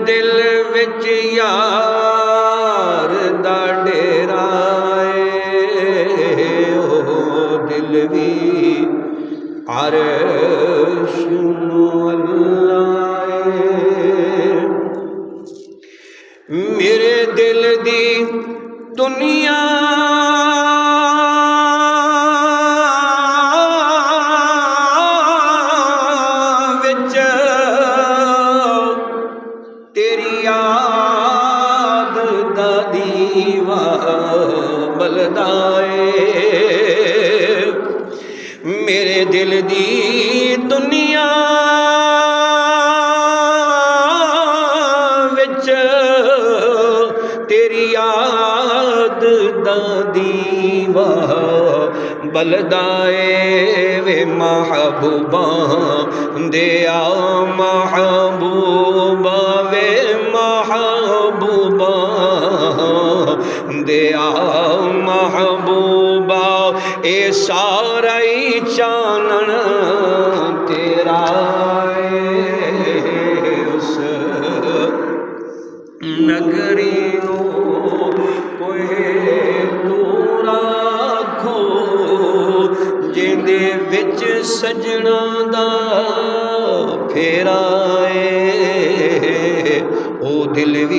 दिल विच यार दा डेरा है, ओ दिल भी अर्श अल्लाह है। मेरे दिल दी दुनिया विच तेरी याद दा दीवा बलदा है। मेरे दिल दी दुनिया विच तेरी याद दा दीवा बलदा है। वे महबूबा दिया महबूबा, वे महबूबा दिया महबूबा, ए सारा ही चानन तेरा है। उस नगरी कोई दूर आखो जिंदे विच सजना दा फेरा है। ओ दिल भी